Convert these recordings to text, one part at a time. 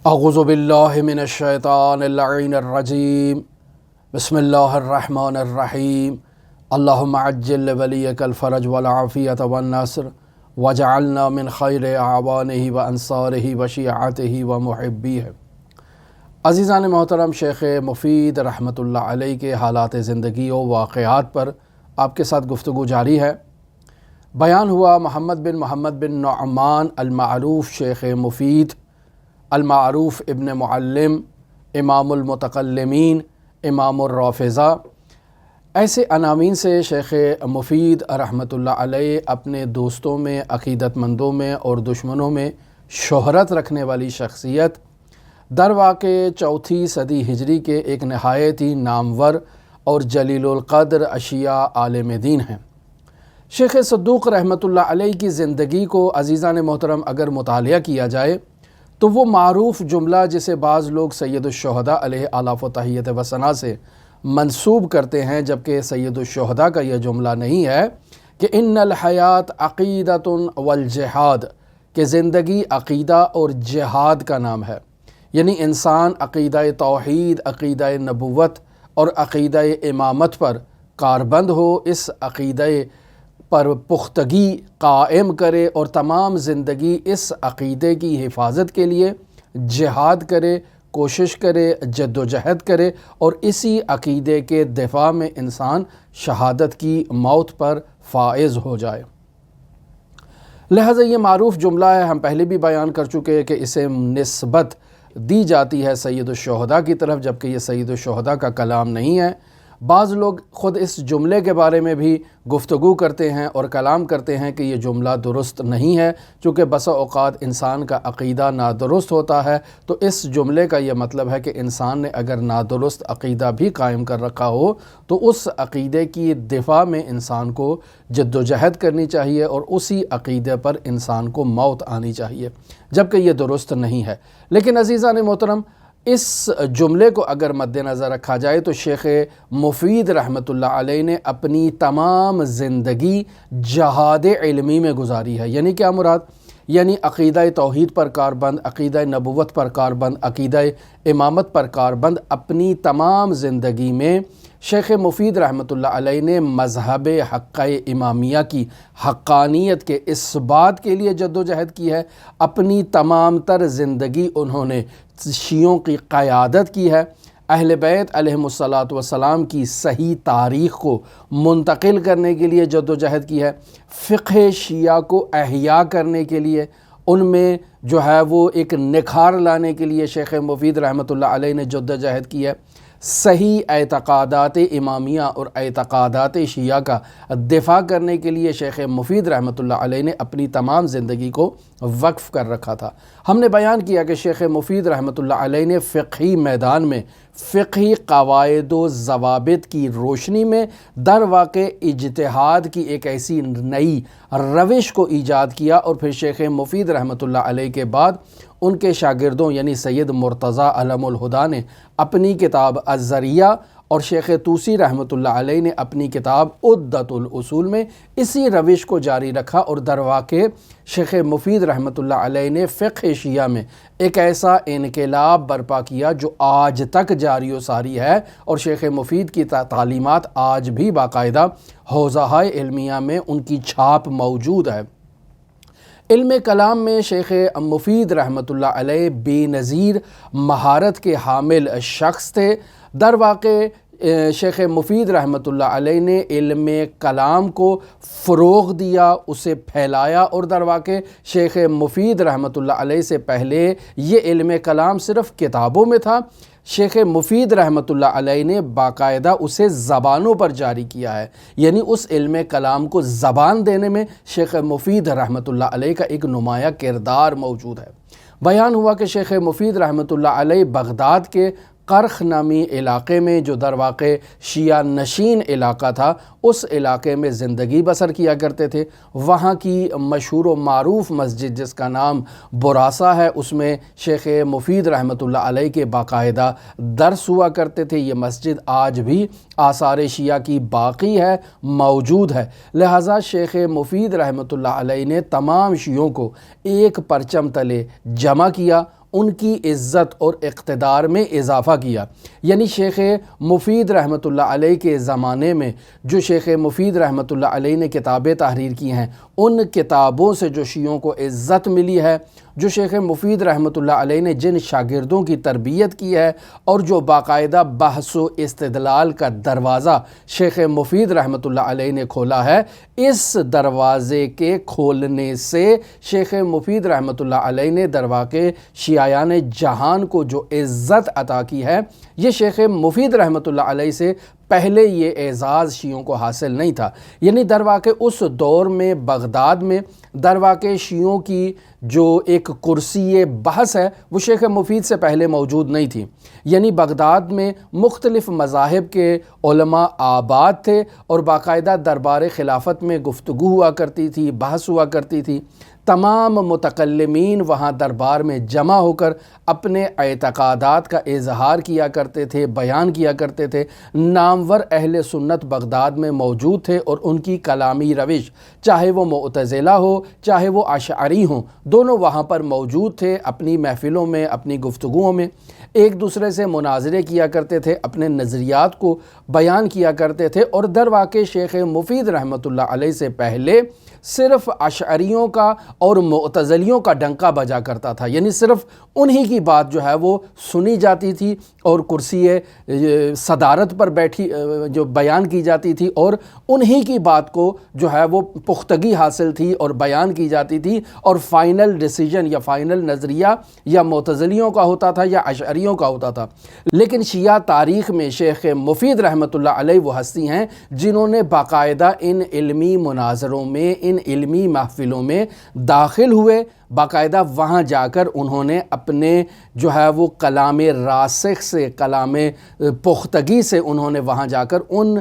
اعوذ باللہ من الشیطان اللعین الرجیم بسم اللہ الرحمن الرحیم اللہم عجل ولیک الفرج والعافیت والنصر وجعلنا من خیر اعوانہ وانصارہ وشیعتہ ومحبیہ۔ عزیزان محترم، شیخ مفید رحمۃ اللہ علیہ کے حالات زندگی و واقعات پر آپ کے ساتھ گفتگو جاری ہے۔ بیان ہوا محمد بن نعمان المعروف شیخ مفید، المعروف ابن معلم، امام المتکلمین، امام الرافضہ، ایسے عناوین سے شیخ مفید رحمۃ اللہ علیہ اپنے دوستوں میں، عقیدت مندوں میں اور دشمنوں میں شہرت رکھنے والی شخصیت، در واقع چوتھی صدی ہجری کے ایک نہایت ہی نامور اور جلیل القدر اشیاء عالم دین ہیں۔ شیخ صدوق رحمۃ اللہ علیہ کی زندگی کو عزیزان محترم اگر مطالعہ کیا جائے تو وہ معروف جملہ جسے بعض لوگ سید الشہداء علیہ آلاف و تحیت و ثنا سے منسوب کرتے ہیں، جبکہ سید الشہداء کا یہ جملہ نہیں ہے کہ ان الحیات عقیدۃ والجہاد، کہ زندگی عقیدہ اور جہاد کا نام ہے، یعنی انسان عقیدہ توحید، عقیدہ نبوت اور عقیدہ امامت پر کاربند ہو، اس عقیدہ پر پختگی قائم کرے اور تمام زندگی اس عقیدے کی حفاظت کے لیے جہاد کرے، کوشش کرے، جد و جہد کرے اور اسی عقیدے کے دفاع میں انسان شہادت کی موت پر فائز ہو جائے۔ لہٰذا یہ معروف جملہ ہے، ہم پہلے بھی بیان کر چکے ہیں کہ اسے نسبت دی جاتی ہے سید الشہداء کی طرف، جبکہ یہ سید الشہداء کا کلام نہیں ہے۔ بعض لوگ خود اس جملے کے بارے میں بھی گفتگو کرتے ہیں اور کلام کرتے ہیں کہ یہ جملہ درست نہیں ہے، چونکہ بسا اوقات انسان کا عقیدہ نادرست ہوتا ہے، تو اس جملے کا یہ مطلب ہے کہ انسان نے اگر نادرست عقیدہ بھی قائم کر رکھا ہو تو اس عقیدے کی دفاع میں انسان کو جد و جہد کرنی چاہیے اور اسی عقیدے پر انسان کو موت آنی چاہیے، جبکہ یہ درست نہیں ہے۔ لیکن عزیزان محترم، اس جملے کو اگر مد نظر رکھا جائے تو شیخ مفید رحمۃ اللہ علیہ نے اپنی تمام زندگی جہاد علمی میں گزاری ہے۔ یعنی کیا مراد؟ یعنی عقیدہ توحید پر کاربند، عقیدہ نبوت پر کاربند، عقیدہ امامت پر کاربند اپنی تمام زندگی میں شیخ مفید رحمۃ اللہ علیہ نے مذہب حقہ امامیہ کی حقانیت کے اس بات کے لیے جد و جہد کی ہے۔ اپنی تمام تر زندگی انہوں نے شیعوں کی قیادت کی ہے، اہل بیت علیہم الصلاۃ والسلام کی صحیح تاریخ کو منتقل کرنے کے لیے جد و جہد کی ہے، فقہ شیعہ کو احیاء کرنے کے لیے، ان میں جو ہے وہ ایک نکھار لانے کے لیے شیخ مفید رحمۃ اللہ علیہ نے جد و جہد کی ہے، صحیح اعتقادات امامیہ اور اعتقادات شیعہ کا دفاع کرنے کے لیے شیخ مفید رحمۃ اللہ علیہ نے اپنی تمام زندگی کو وقف کر رکھا تھا۔ ہم نے بیان کیا کہ شیخ مفید رحمۃ اللہ علیہ نے فقہی میدان میں فقہی قواعد و ضوابط کی روشنی میں در واقع اجتہاد کی ایک ایسی نئی روش کو ایجاد کیا، اور پھر شیخ مفید رحمۃ اللہ علیہ کے بعد ان کے شاگردوں یعنی سید مرتضیٰ علم الہدیٰ نے اپنی کتاب الذریعہ اور شیخ طوسی رحمۃ اللہ علیہ نے اپنی کتاب عدۃ الاصول میں اسی روش کو جاری رکھا، اور در واقع شیخ مفید رحمۃ اللہ علیہ نے فقہ شیعہ میں ایک ایسا انقلاب برپا کیا جو آج تک جاری و ساری ہے، اور شیخ مفید کی تعلیمات آج بھی باقاعدہ حوزہ علمیہ میں ان کی چھاپ موجود ہے۔ علم کلام میں شیخ مفید رحمۃ اللہ علیہ بے نظیر مہارت کے حامل شخص تھے۔ در واقع شیخ مفید رحمۃ اللہ علیہ نے علم کلام کو فروغ دیا، اسے پھیلایا، اور در واقع شیخ مفید رحمۃ اللہ علیہ سے پہلے یہ علم کلام صرف کتابوں میں تھا، شیخ مفید رحمۃ اللہ علیہ نے باقاعدہ اسے زبانوں پر جاری کیا ہے، یعنی اس علم کلام کو زبان دینے میں شیخ مفید رحمۃ اللہ علیہ کا ایک نمایاں کردار موجود ہے۔ بیان ہوا کہ شیخ مفید رحمۃ اللہ علیہ بغداد کے قرخ نامی علاقے میں، جو در واقع شیعہ نشین علاقہ تھا، اس علاقے میں زندگی بسر کیا کرتے تھے۔ وہاں کی مشہور و معروف مسجد جس کا نام براسہ ہے، اس میں شیخ مفید رحمۃ اللہ علیہ کے باقاعدہ درس ہوا کرتے تھے۔ یہ مسجد آج بھی آثار شیعہ کی باقی ہے، موجود ہے۔ لہٰذا شیخ مفید رحمۃ اللہ علیہ نے تمام شیعوں کو ایک پرچم تلے جمع کیا، ان کی عزت اور اقتدار میں اضافہ کیا۔ یعنی شیخ مفید رحمۃ اللہ علیہ کے زمانے میں جو شیخ مفید رحمۃ اللہ علیہ نے کتابیں تحریر کی ہیں، ان کتابوں سے جو شیعوں کو عزت ملی ہے، جو شیخ مفید رحمۃ اللہ علیہ نے جن شاگردوں کی تربیت کی ہے، اور جو باقاعدہ بحث و استدلال کا دروازہ شیخ مفید رحمۃ اللہ علیہ نے کھولا ہے، اس دروازے کے کھولنے سے شیخ مفید رحمۃ اللہ علیہ نے درواقع شیعیان جہان کو جو عزت عطا کی ہے، یہ شیخ مفید رحمۃ اللہ علیہ سے پہلے یہ اعزاز شیعوں کو حاصل نہیں تھا۔ یعنی درواقع اس دور میں بغداد میں درواقع شیعوں کی جو ایک کرسی بحث ہے وہ شیخ مفید سے پہلے موجود نہیں تھی۔ یعنی بغداد میں مختلف مذاہب کے علماء آباد تھے اور باقاعدہ دربار خلافت میں گفتگو ہوا کرتی تھی، بحث ہوا کرتی تھی۔ تمام متکلمین وہاں دربار میں جمع ہو کر اپنے اعتقادات کا اظہار کیا کرتے تھے، بیان کیا کرتے تھے۔ نامور اہل سنت بغداد میں موجود تھے اور ان کی کلامی روش، چاہے وہ معتزلہ ہو چاہے وہ اشعری ہوں، دونوں وہاں پر موجود تھے۔ اپنی محفلوں میں، اپنی گفتگوؤں میں ایک دوسرے سے مناظرے کیا کرتے تھے، اپنے نظریات کو بیان کیا کرتے تھے۔ اور درواقع شیخ مفید رحمۃ اللہ علیہ سے پہلے صرف اشعریوں کا اور معتزلیوں کا ڈنکا بجا کرتا تھا، یعنی صرف انہی کی بات جو ہے وہ سنی جاتی تھی اور کرسی صدارت پر بیٹھی جو بیان کی جاتی تھی، اور انہی کی بات کو جو ہے وہ پختگی حاصل تھی اور بیان کی جاتی تھی، اور فائنل ڈیسیجن یا فائنل نظریہ یا معتزلیوں کا ہوتا تھا یا اشعریوں کا ہوتا تھا۔ لیکن شیعہ تاریخ میں شیخ مفید رحمۃ اللہ علیہ وہ ہستی ہیں جنہوں نے باقاعدہ ان علمی مناظروں میں، ان علمی محفلوں میں داخل ہوئے، باقاعدہ وہاں جا کر انہوں نے اپنے جو ہے وہ کلام راسخ سے، کلام پختگی سے انہوں نے وہاں جا کر ان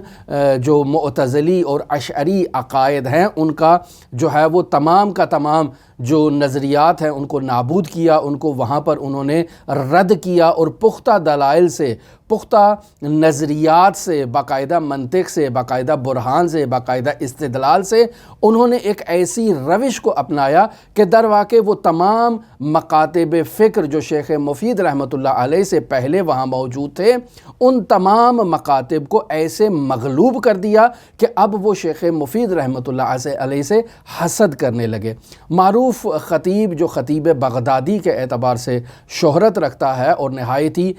جو معتزلی اور اشعری عقائد ہیں ان کا جو ہے وہ تمام کا تمام جو نظریات ہیں ان کو نابود کیا، ان کو وہاں پر انہوں نے رد کیا، اور پختہ دلائل سے، پختہ نظریات سے، باقاعدہ منطق سے، باقاعدہ برہان سے، باقاعدہ استدلال سے انہوں نے ایک ایسی روش کو اپنایا کہ درواقع وہ تمام مکاتب فکر جو شیخ مفید رحمۃ اللہ علیہ سے پہلے وہاں موجود تھے، ان تمام مکاتب کو ایسے مغلوب کر دیا کہ اب وہ شیخ مفید رحمۃ اللہ علیہ سے حسد کرنے لگے۔ معروف خطیب جو خطیب بغدادی کے اعتبار سے شہرت رکھتا ہے اور نہایت ہی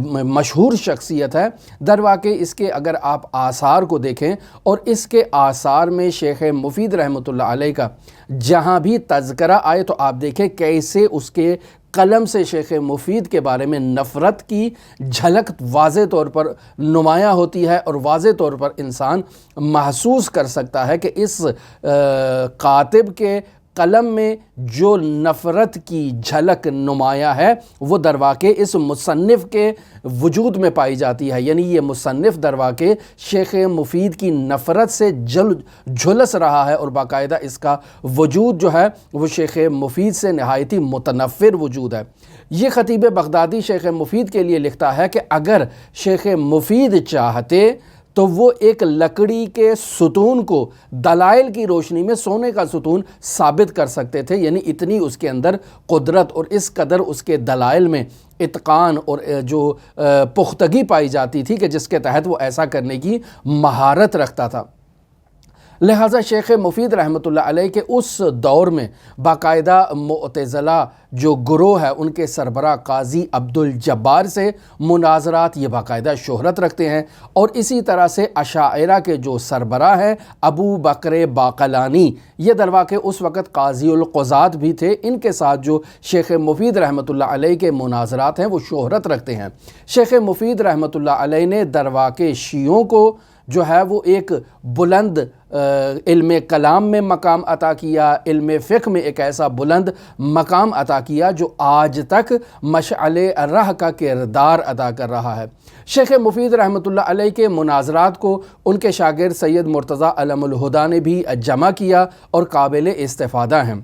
مشہور شخصیت ہے، درواقع اس کے اگر آپ آثار کو دیکھیں اور اس کے آثار میں شیخ مفید رحمۃ اللہ علیہ کا جہاں بھی تذکرہ آئے تو آپ دیکھیں کیسے اس کے قلم سے شیخ مفید کے بارے میں نفرت کی جھلک واضح طور پر نمایاں ہوتی ہے، اور واضح طور پر انسان محسوس کر سکتا ہے کہ اس کاتب کے قلم میں جو نفرت کی جھلک نمایاں ہے وہ درواقع اس مصنف کے وجود میں پائی جاتی ہے۔ یعنی یہ مصنف درواقع شیخ مفید کی نفرت سے جھلس رہا ہے، اور باقاعدہ اس کا وجود جو ہے وہ شیخ مفید سے نہایت ہی متنفر وجود ہے۔ یہ خطیب بغدادی شیخ مفید کے لیے لکھتا ہے کہ اگر شیخ مفید چاہتے تو وہ ایک لکڑی کے ستون کو دلائل کی روشنی میں سونے کا ستون ثابت کر سکتے تھے، یعنی اتنی اس کے اندر قدرت اور اس قدر اس کے دلائل میں اتقان اور جو پختگی پائی جاتی تھی کہ جس کے تحت وہ ایسا کرنے کی مہارت رکھتا تھا۔ لہٰذا شیخ مفید رحمۃ اللہ علیہ کے اس دور میں باقاعدہ معتزلہ جو گروہ ہے ان کے سربراہ قاضی عبدالجبار سے مناظرات یہ باقاعدہ شہرت رکھتے ہیں، اور اسی طرح سے اشاعرہ کے جو سربراہ ہیں ابو بکر باقلانی، یہ درواقع اس وقت قاضی القضات بھی تھے، ان کے ساتھ جو شیخ مفید رحمۃ اللہ علیہ کے مناظرات ہیں وہ شہرت رکھتے ہیں۔ شیخ مفید رحمۃ اللہ علیہ نے درواقع شیعوں کو جو ہے وہ ایک بلند علم کلام میں مقام عطا کیا، علم فقہ میں ایک ایسا بلند مقام عطا کیا جو آج تک مشعل راہ کا کردار ادا کر رہا ہے۔ شیخ مفید رحمۃ اللہ علیہ کے مناظرات کو ان کے شاگرد سید مرتضیٰ علم الہدیٰ نے بھی جمع کیا اور قابل استفادہ ہیں۔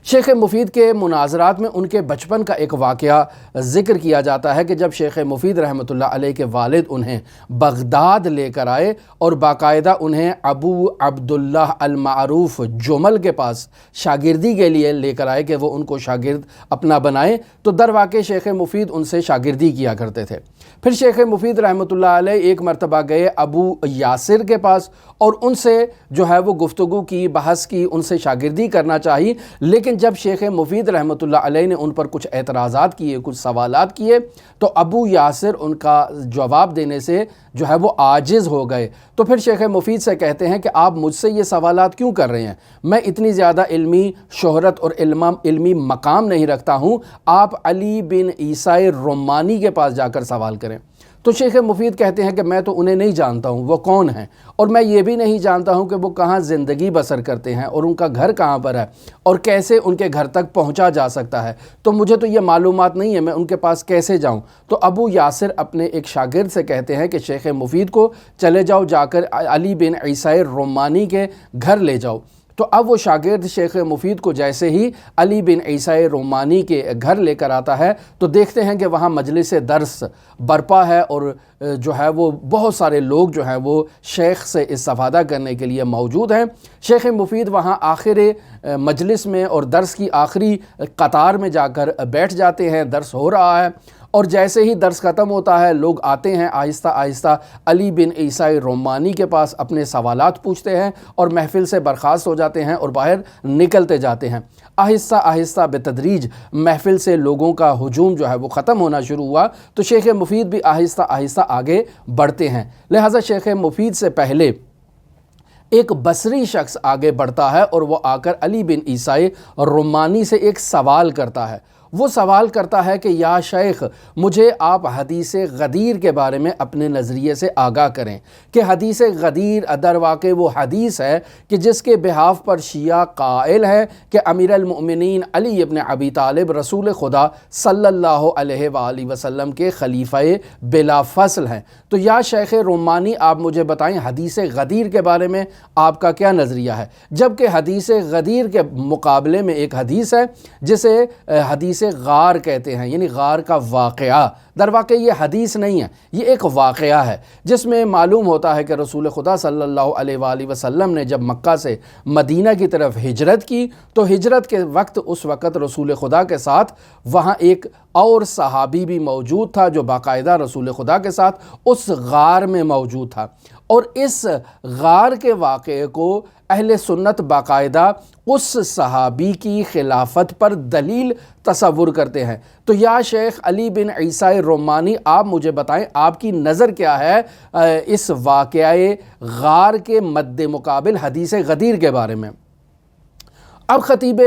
شیخ مفید کے مناظرات میں ان کے بچپن کا ایک واقعہ ذکر کیا جاتا ہے کہ جب شیخ مفید رحمۃ اللہ علیہ کے والد انہیں بغداد لے کر آئے اور باقاعدہ انہیں ابو عبداللہ المعروف جمل کے پاس شاگردی کے لیے لے کر آئے کہ وہ ان کو شاگرد اپنا بنائیں، تو در واقع شیخ مفید ان سے شاگردی کیا کرتے تھے۔ پھر شیخ مفید رحمۃ اللہ علیہ ایک مرتبہ گئے ابو یاسر کے پاس اور ان سے جو ہے وہ گفتگو کی، بحث کی، ان سے شاگردی کرنا چاہی، لیکن جب شیخ مفید رحمۃ اللہ علیہ نے ان پر کچھ اعتراضات کیے، کچھ سوالات کیے، تو ابو یاسر ان کا جواب دینے سے جو ہے وہ عاجز ہو گئے۔ تو پھر شیخ مفید سے کہتے ہیں کہ آپ مجھ سے یہ سوالات کیوں کر رہے ہیں؟ میں اتنی زیادہ علمی شہرت اور علمی مقام نہیں رکھتا ہوں، آپ علی بن عیسیٰ رمانی کے پاس جا کر سوال کریں۔ تو شیخ مفید کہتے ہیں کہ میں تو انہیں نہیں جانتا ہوں، وہ کون ہیں، اور میں یہ بھی نہیں جانتا ہوں کہ وہ کہاں زندگی بسر کرتے ہیں اور ان کا گھر کہاں پر ہے اور کیسے ان کے گھر تک پہنچا جا سکتا ہے، تو مجھے تو یہ معلومات نہیں ہے، میں ان کے پاس کیسے جاؤں؟ تو ابو یاسر اپنے ایک شاگرد سے کہتے ہیں کہ شیخ مفید کو چلے جاؤ، جا کر علی بن عیسیٰ رمانی کے گھر لے جاؤ۔ تو اب وہ شاگرد شیخ مفید کو جیسے ہی علی بن عیسیٰ رمانی کے گھر لے کر آتا ہے تو دیکھتے ہیں کہ وہاں مجلس درس برپا ہے اور جو ہے وہ بہت سارے لوگ جو ہیں وہ شیخ سے استفادہ کرنے کے لیے موجود ہیں۔ شیخ مفید وہاں آخر مجلس میں اور درس کی آخری قطار میں جا کر بیٹھ جاتے ہیں، درس ہو رہا ہے، اور جیسے ہی درس ختم ہوتا ہے لوگ آتے ہیں آہستہ آہستہ علی بن عیسیٰ رمانی کے پاس، اپنے سوالات پوچھتے ہیں اور محفل سے برخاست ہو جاتے ہیں اور باہر نکلتے جاتے ہیں۔ آہستہ آہستہ بتدریج محفل سے لوگوں کا ہجوم جو ہے وہ ختم ہونا شروع ہوا، تو شیخ مفید بھی آہستہ آہستہ آگے بڑھتے ہیں۔ لہٰذا شیخ مفید سے پہلے ایک بصری شخص آگے بڑھتا ہے اور وہ آ کر علی بن عیسیٰ رمانی سے ایک سوال کرتا ہے۔ وہ سوال کرتا ہے کہ یا شیخ، مجھے آپ حدیث غدیر کے بارے میں اپنے نظریے سے آگاہ کریں کہ حدیث غدیر در واقع وہ حدیث ہے کہ جس کے بحاف پر شیعہ قائل ہے کہ امیر المؤمنین علی ابن ابی طالب رسول خدا صلی اللہ علیہ وآلہ وسلم کے خلیفہ بلا فصل ہیں۔ تو یا شیخ رمانی، آپ مجھے بتائیں حدیث غدیر کے بارے میں آپ کا کیا نظریہ ہے؟ جبکہ حدیث غدیر کے مقابلے میں ایک حدیث ہے جسے حدیث غار کہتے ہیں، یعنی غار کا واقعہ۔ در واقع یہ حدیث نہیں ہے، یہ ایک واقعہ ہے جس میں معلوم ہوتا ہے کہ رسول خدا صلی اللہ علیہ وآلہ وسلم نے جب مکہ سے مدینہ کی طرف ہجرت کی تو ہجرت کے وقت اس وقت رسول خدا کے ساتھ وہاں ایک اور صحابی بھی موجود تھا جو باقاعدہ رسول خدا کے ساتھ اس غار میں موجود تھا، اور اس غار کے واقعے کو اہل سنت باقاعدہ اس صحابی کی خلافت پر دلیل تصور کرتے ہیں۔ تو یا شیخ علی بن عیسیٰ رمانی، آپ مجھے بتائیں آپ کی نظر کیا ہے اس واقعہ غار کے مد مقابل حدیث غدیر کے بارے میں؟ اب خطیب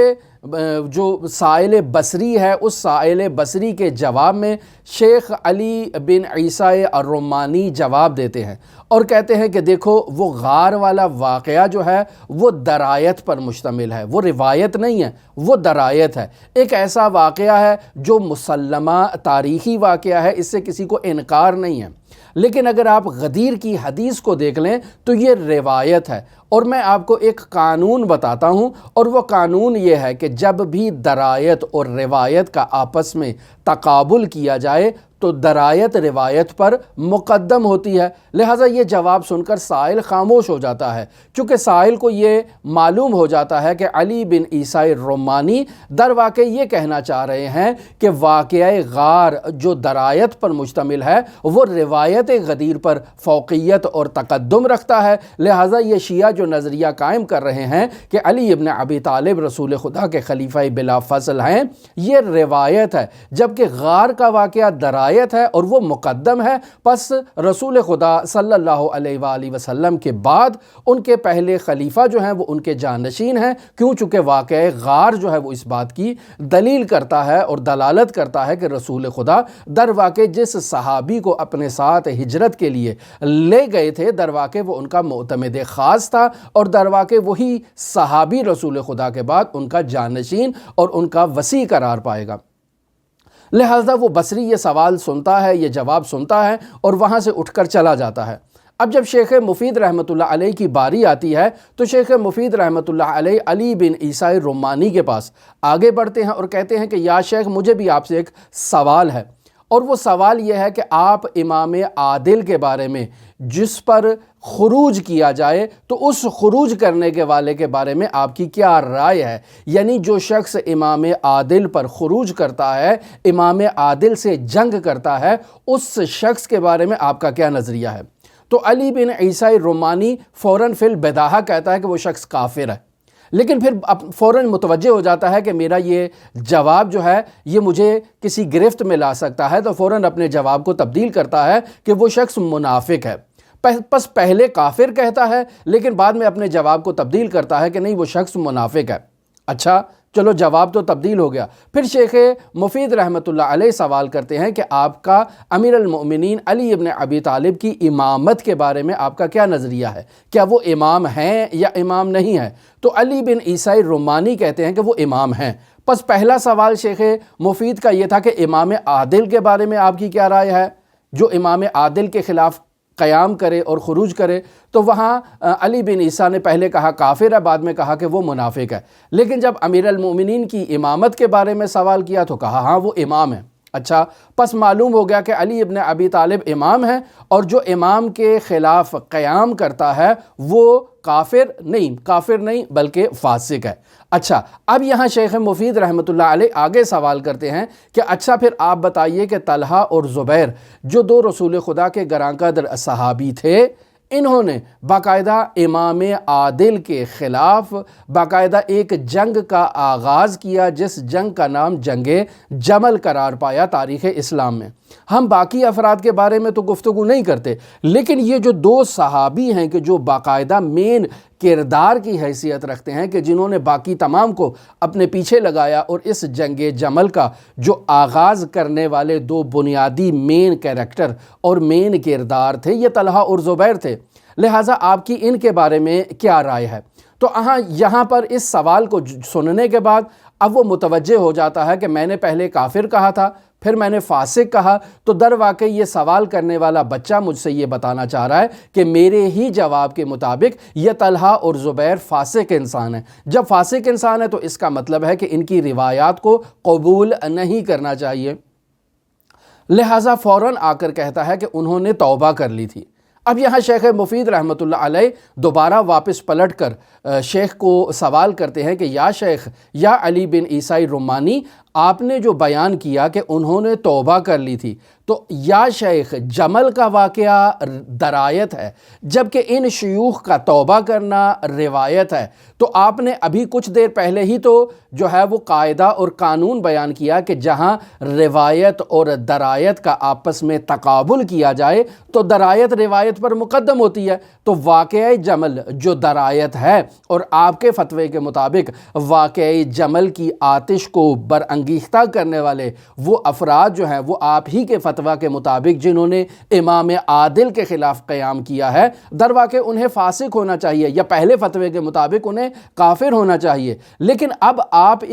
جو سائل بصری ہے، اس سائل بصری کے جواب میں شیخ علی بن عیسیٰ الرمانی جواب دیتے ہیں اور کہتے ہیں کہ دیکھو وہ غار والا واقعہ جو ہے وہ درایت پر مشتمل ہے، وہ روایت نہیں ہے، وہ درایت ہے، ایک ایسا واقعہ ہے جو مسلمہ تاریخی واقعہ ہے، اس سے کسی کو انکار نہیں ہے۔ لیکن اگر آپ غدیر کی حدیث کو دیکھ لیں تو یہ روایت ہے، اور میں آپ کو ایک قانون بتاتا ہوں، اور وہ قانون یہ ہے کہ جب بھی درایت اور روایت کا آپس میں تقابل کیا جائے تو درایت روایت پر مقدم ہوتی ہے۔ لہٰذا یہ جواب سن کر سائل خاموش ہو جاتا ہے، چونکہ سائل کو یہ معلوم ہو جاتا ہے کہ علی بن عیسیٰ رمانی در واقع یہ کہنا چاہ رہے ہیں کہ واقعہ غار جو درایت پر مشتمل ہے وہ روایت غدیر پر فوقیت اور تقدم رکھتا ہے۔ لہٰذا یہ شیعہ جو نظریہ قائم کر رہے ہیں کہ علی ابن ابی طالب رسول خدا کے خلیفہ بلا فصل ہیں، یہ روایت ہے، جبکہ غار کا واقعہ درایت ہے اور وہ مقدم ہے۔ پس رسول خدا صلی اللہ علیہ وآلہ وسلم کے بعد ان کے پہلے خلیفہ جو ہیں وہ ان کے جانشین ہیں، کیوں؟ چونکہ واقعہ غار جو ہے وہ اس بات کی دلیل کرتا ہے اور دلالت کرتا ہے کہ رسول خدا در واقع جس صحابی کو اپنے ساتھ ہجرت کے لیے لے گئے تھے در واقع وہ ان کا معتمد خاص تھا، اور در واقع وہی صحابی رسول خدا کے بعد ان کا جانشین اور ان کا وصی قرار پائے گا۔ لہٰذا وہ بصری یہ سوال سنتا ہے، یہ جواب سنتا ہے اور وہاں سے اٹھ کر چلا جاتا ہے۔ اب جب شیخ مفید رحمۃ اللہ علیہ کی باری آتی ہے تو شیخ مفید رحمۃ اللہ علیہ علی بن عیسیٰ الرمانی کے پاس آگے بڑھتے ہیں اور کہتے ہیں کہ یا شیخ مجھے بھی آپ سے ایک سوال ہے، اور وہ سوال یہ ہے کہ آپ امام عادل کے بارے میں جس پر خروج کیا جائے تو اس خروج کرنے کے والے کے بارے میں آپ کی کیا رائے ہے؟ یعنی جو شخص امام عادل پر خروج کرتا ہے، امام عادل سے جنگ کرتا ہے، اس شخص کے بارے میں آپ کا کیا نظریہ ہے؟ تو علی بن عیسیٰ الرمانی فوراً فی البداہہ کہتا ہے کہ وہ شخص کافر ہے، لیکن پھر فوراً متوجہ ہو جاتا ہے کہ میرا یہ جواب جو ہے یہ مجھے کسی گرفت میں لا سکتا ہے، تو فوراً اپنے جواب کو تبدیل کرتا ہے کہ وہ شخص منافق ہے۔ پس پہلے کافر کہتا ہے لیکن بعد میں اپنے جواب کو تبدیل کرتا ہے کہ نہیں وہ شخص منافق ہے۔ اچھا چلو جواب تو تبدیل ہو گیا۔ پھر شیخ مفید رحمۃ اللہ علیہ سوال کرتے ہیں کہ آپ کا امیر المؤمنین علی ابن ابی طالب کی امامت کے بارے میں آپ کا کیا نظریہ ہے؟ کیا وہ امام ہیں یا امام نہیں ہے؟ تو علی بن عیسیٰ الرمانی کہتے ہیں کہ وہ امام ہیں۔ پس پہلا سوال شیخ مفید کا یہ تھا کہ امام عادل کے بارے میں آپ کی کیا رائے ہے؟ جو امام عادل کے خلاف قیام کرے اور خروج کرے، تو وہاں علی بن عیسیٰ نے پہلے کہا کافر ہے، بعد میں کہا کہ وہ منافق ہے۔ لیکن جب امیر المؤمنین کی امامت کے بارے میں سوال کیا تو کہا ہاں وہ امام ہے۔ اچھا پس معلوم ہو گیا کہ علی ابن ابی طالب امام ہے، اور جو امام کے خلاف قیام کرتا ہے وہ کافر نہیں بلکہ فاسق ہے۔ اچھا اب یہاں شیخ مفید رحمۃ اللہ علیہ آگے سوال کرتے ہیں کہ اچھا پھر آپ بتائیے کہ طلحہ اور زبیر جو دو رسول خدا کے گراں قدر صحابی تھے، انہوں نے باقاعدہ امام عادل کے خلاف باقاعدہ ایک جنگ کا آغاز کیا، جس جنگ کا نام جنگ جمل قرار پایا تاریخ اسلام میں۔ ہم باقی افراد کے بارے میں تو گفتگو نہیں کرتے، لیکن یہ جو دو صحابی ہیں کہ جو باقاعدہ مین کردار کی حیثیت رکھتے ہیں، کہ جنہوں نے باقی تمام کو اپنے پیچھے لگایا، اور اس جنگ جمل کا جو آغاز کرنے والے دو بنیادی مین کیریکٹر اور مین کردار تھے، یہ طلحہ اور زبیر تھے۔ لہٰذا آپ کی ان کے بارے میں کیا رائے ہے؟ تو یہاں پر اس سوال کو سننے کے بعد اب وہ متوجہ ہو جاتا ہے کہ میں نے پہلے کافر کہا تھا، پھر میں نے فاسق کہا، تو در واقع یہ سوال کرنے والا بچہ مجھ سے یہ بتانا چاہ رہا ہے کہ میرے ہی جواب کے مطابق یہ طلحہ اور زبیر فاسق انسان ہیں۔ جب فاسق انسان ہے تو اس کا مطلب ہے کہ ان کی روایات کو قبول نہیں کرنا چاہیے۔ لہٰذا فوراً آ کر کہتا ہے کہ انہوں نے توبہ کر لی تھی۔ اب یہاں شیخ مفید رحمۃ اللہ علیہ دوبارہ واپس پلٹ کر شیخ کو سوال کرتے ہیں کہ یا شیخ یا علی بن عیسیٰ الرمانی، آپ نے جو بیان کیا کہ انہوں نے توبہ کر لی تھی، تو یا شیخ جمل کا واقعہ درایت ہے جبکہ ان شیوخ کا توبہ کرنا روایت ہے، تو آپ نے ابھی کچھ دیر پہلے ہی تو جو ہے وہ قاعدہ اور قانون بیان کیا کہ جہاں روایت اور درایت کا آپس میں تقابل کیا جائے تو درایت روایت پر مقدم ہوتی ہے۔ تو واقعہ جمل جو درایت ہے، اور آپ کے فتوے کے مطابق واقعہ جمل کی آتش کو برانگیختہ کرنے والے وہ افراد جو ہیں وہ آپ ہی کے فتویٰ کے مطابق جنہوں نے امام عادل کے خلاف قیام کیا ہے، در واقع انہیں فاسق ہونا چاہیے، یا پہلے فتوے کے مطابق انہیں کافر ہونا چاہیے۔ لیکن اب آپ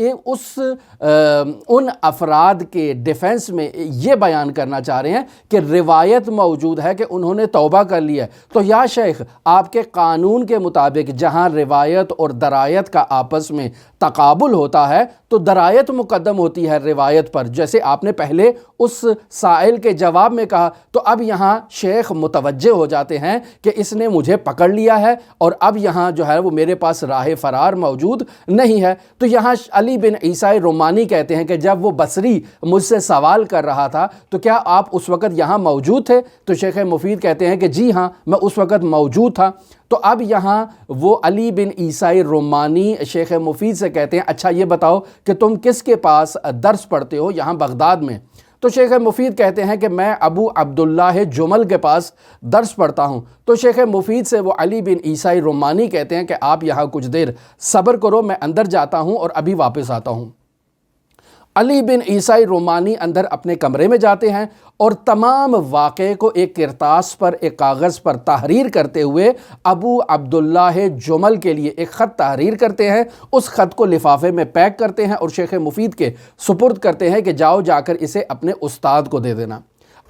ان افراد کے ڈیفنس میں یہ بیان کرنا چاہ رہے ہیں کہ روایت موجود ہے کہ انہوں نے توبہ کر لی ہے، تو یا شیخ آپ کے قانون کے مطابق جہاں روایت اور درایت کا آپس میں تقابل ہوتا ہے تو درایت مقدم ہوتی ہے روایت پر، جیسے آپ نے پہلے اس سائل کے جواب میں کہا۔ تو اب یہاں شیخ متوجہ ہو جاتے ہیں کہ اس نے مجھے پکڑ لیا ہے، اور اب یہاں جو ہے وہ میرے پاس راہ فرار موجود نہیں ہے۔ تو یہاں علی بن عیسیٰ الرمانی کہتے ہیں کہ جب وہ بصری مجھ سے سوال کر رہا تھا تو کیا آپ اس وقت یہاں موجود تھے؟ تو شیخ مفید کہتے ہیں کہ جی ہاں میں اس وقت موجود تھا۔ تو اب یہاں وہ علی بن عیسیٰ الرمانی شیخ مفید سے کہتے ہیں اچھا یہ بتاؤ کہ تم کس کے پاس درس پڑھتے ہو یہاں بغداد میں؟ تو شیخ مفید کہتے ہیں کہ میں ابو عبداللہ جمل کے پاس درس پڑھتا ہوں۔ تو شیخ مفید سے وہ علی بن عیسیٰ الرمانی کہتے ہیں کہ آپ یہاں کچھ دیر صبر کرو، میں اندر جاتا ہوں اور ابھی واپس آتا ہوں۔ علی بن عیسیٰ الرمانی اندر اپنے کمرے میں جاتے ہیں اور تمام واقعے کو ایک کرتاس پر، ایک کاغذ پر تحریر کرتے ہوئے ابو عبداللہ جمل کے لیے ایک خط تحریر کرتے ہیں۔ اس خط کو لفافے میں پیک کرتے ہیں اور شیخ مفید کے سپرد کرتے ہیں کہ جاؤ جا کر اسے اپنے استاد کو دے دینا۔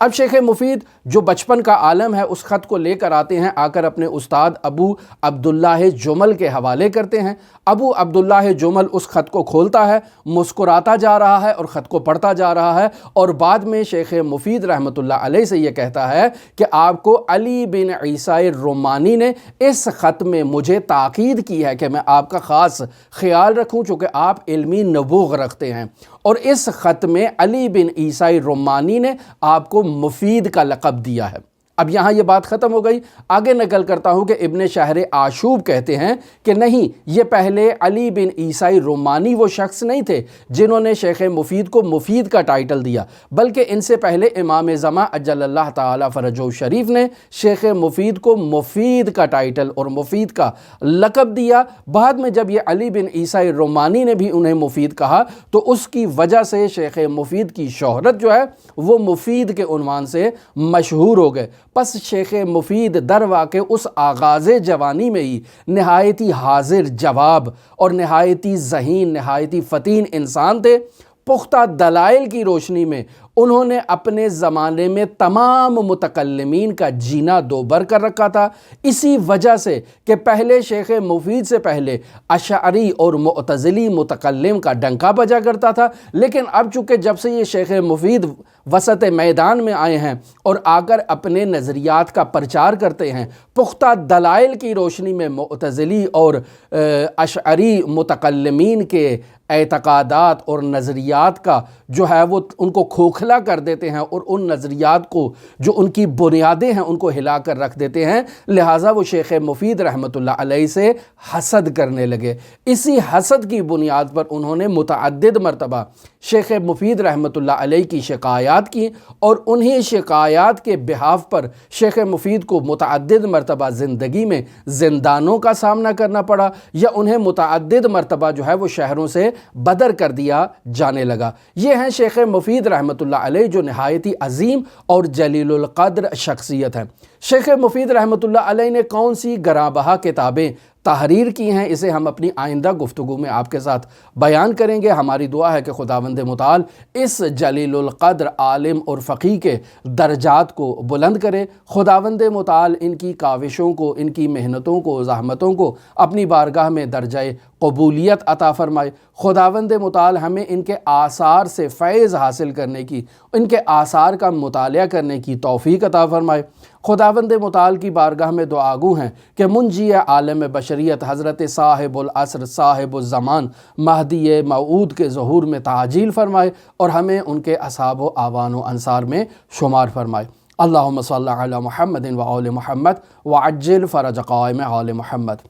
اب شیخ مفید جو بچپن کا عالم ہے اس خط کو لے کر آتے ہیں، آ کر اپنے استاد ابو عبداللہ جمل کے حوالے کرتے ہیں۔ ابو عبداللہ جمل اس خط کو کھولتا ہے، مسکراتا جا رہا ہے اور خط کو پڑھتا جا رہا ہے، اور بعد میں شیخ مفید رحمۃ اللہ علیہ سے یہ کہتا ہے کہ آپ کو علی بن عیسیٰ الرمانی نے اس خط میں مجھے تاکید کی ہے کہ میں آپ کا خاص خیال رکھوں، چونکہ آپ علمی نبوغ رکھتے ہیں، اور اس خط میں علی بن عیسیٰ الرمانی نے آپ کو مفید کا لقب دیا ہے۔ اب یہاں یہ بات ختم ہو گئی، آگے نقل کرتا ہوں کہ ابن شہر آشوب کہتے ہیں کہ نہیں، یہ پہلے علی بن عیسیٰ الرمانی وہ شخص نہیں تھے جنہوں نے شیخ مفید کو مفید کا ٹائٹل دیا، بلکہ ان سے پہلے امام زمان اجل اللہ تعالی فرجہ شریف نے شیخ مفید کو مفید کا ٹائٹل اور مفید کا لقب دیا۔ بعد میں جب یہ علی بن عیسیٰ الرمانی نے بھی انہیں مفید کہا تو اس کی وجہ سے شیخ مفید کی شہرت جو ہے وہ مفید کے عنوان سے مشہور ہو گئے۔ پس شیخ مفید در واقع اس آغاز جوانی میں ہی نہایتی حاضر جواب اور نہایتی ذہین، نہایتی فتین انسان تھے۔ پختہ دلائل کی روشنی میں انہوں نے اپنے زمانے میں تمام متکلمین کا جینا دوبر کر رکھا تھا، اسی وجہ سے کہ پہلے شیخ مفید سے پہلے اشعری اور معتزلی متکلم کا ڈنکا بجا کرتا تھا، لیکن اب چونکہ جب سے یہ شیخ مفید وسط میدان میں آئے ہیں اور آ کر اپنے نظریات کا پرچار کرتے ہیں، پختہ دلائل کی روشنی میں معتزلی اور اشعری متکلمین کے اعتقادات اور نظریات کا جو ہے وہ ان کو کھوکھلا کر دیتے ہیں، اور ان نظریات کو جو ان کی بنیادیں ہیں ان کو ہلا کر رکھ دیتے ہیں، لہٰذا وہ شیخ مفید رحمۃ اللہ علیہ سے حسد کرنے لگے۔ اسی حسد کی بنیاد پر انہوں نے متعدد مرتبہ شیخ مفید رحمۃ اللہ علیہ کی شکایات کی، اور انہی شکایات کے بحاف پر شیخ مفید کو متعدد مرتبہ زندگی میں زندانوں کا سامنا کرنا پڑا، یا انہیں متعدد مرتبہ جو ہے وہ شہروں سے بدر کر دیا جانے لگا۔ یہ ہیں شیخ مفید رحمۃ اللہ علیہ جو نہایتی عظیم اور جلیل القدر شخصیت ہیں۔ شیخ مفید رحمۃ اللہ علیہ نے کون سی گراں بہا کتابیں تحریر کی ہیں، اسے ہم اپنی آئندہ گفتگو میں آپ کے ساتھ بیان کریں گے۔ ہماری دعا ہے کہ خداوند متعال اس جلیل القدر عالم اور فقیہ کے درجات کو بلند کرے۔ خداوند متعال ان کی کاوشوں کو، ان کی محنتوں کو، زحمتوں کو اپنی بارگاہ میں درجہ قبولیت عطا فرمائے۔ خداوند متعال ہمیں ان کے آثار سے فیض حاصل کرنے کی، ان کے آثار کا مطالعہ کرنے کی توفیق عطا فرمائے۔ خداوند متعال کی بارگاہ میں دعا گو ہیں کہ منجی عالم بشریت حضرت صاحب العصر صاحب الزمان مہدی موعود کے ظہور میں تعجیل فرمائے، اور ہمیں ان کے اصحاب و اعوان و انصار میں شمار فرمائے۔ اللہم صلی علی محمد و آل محمد وعجل فرج قائم آل محمد۔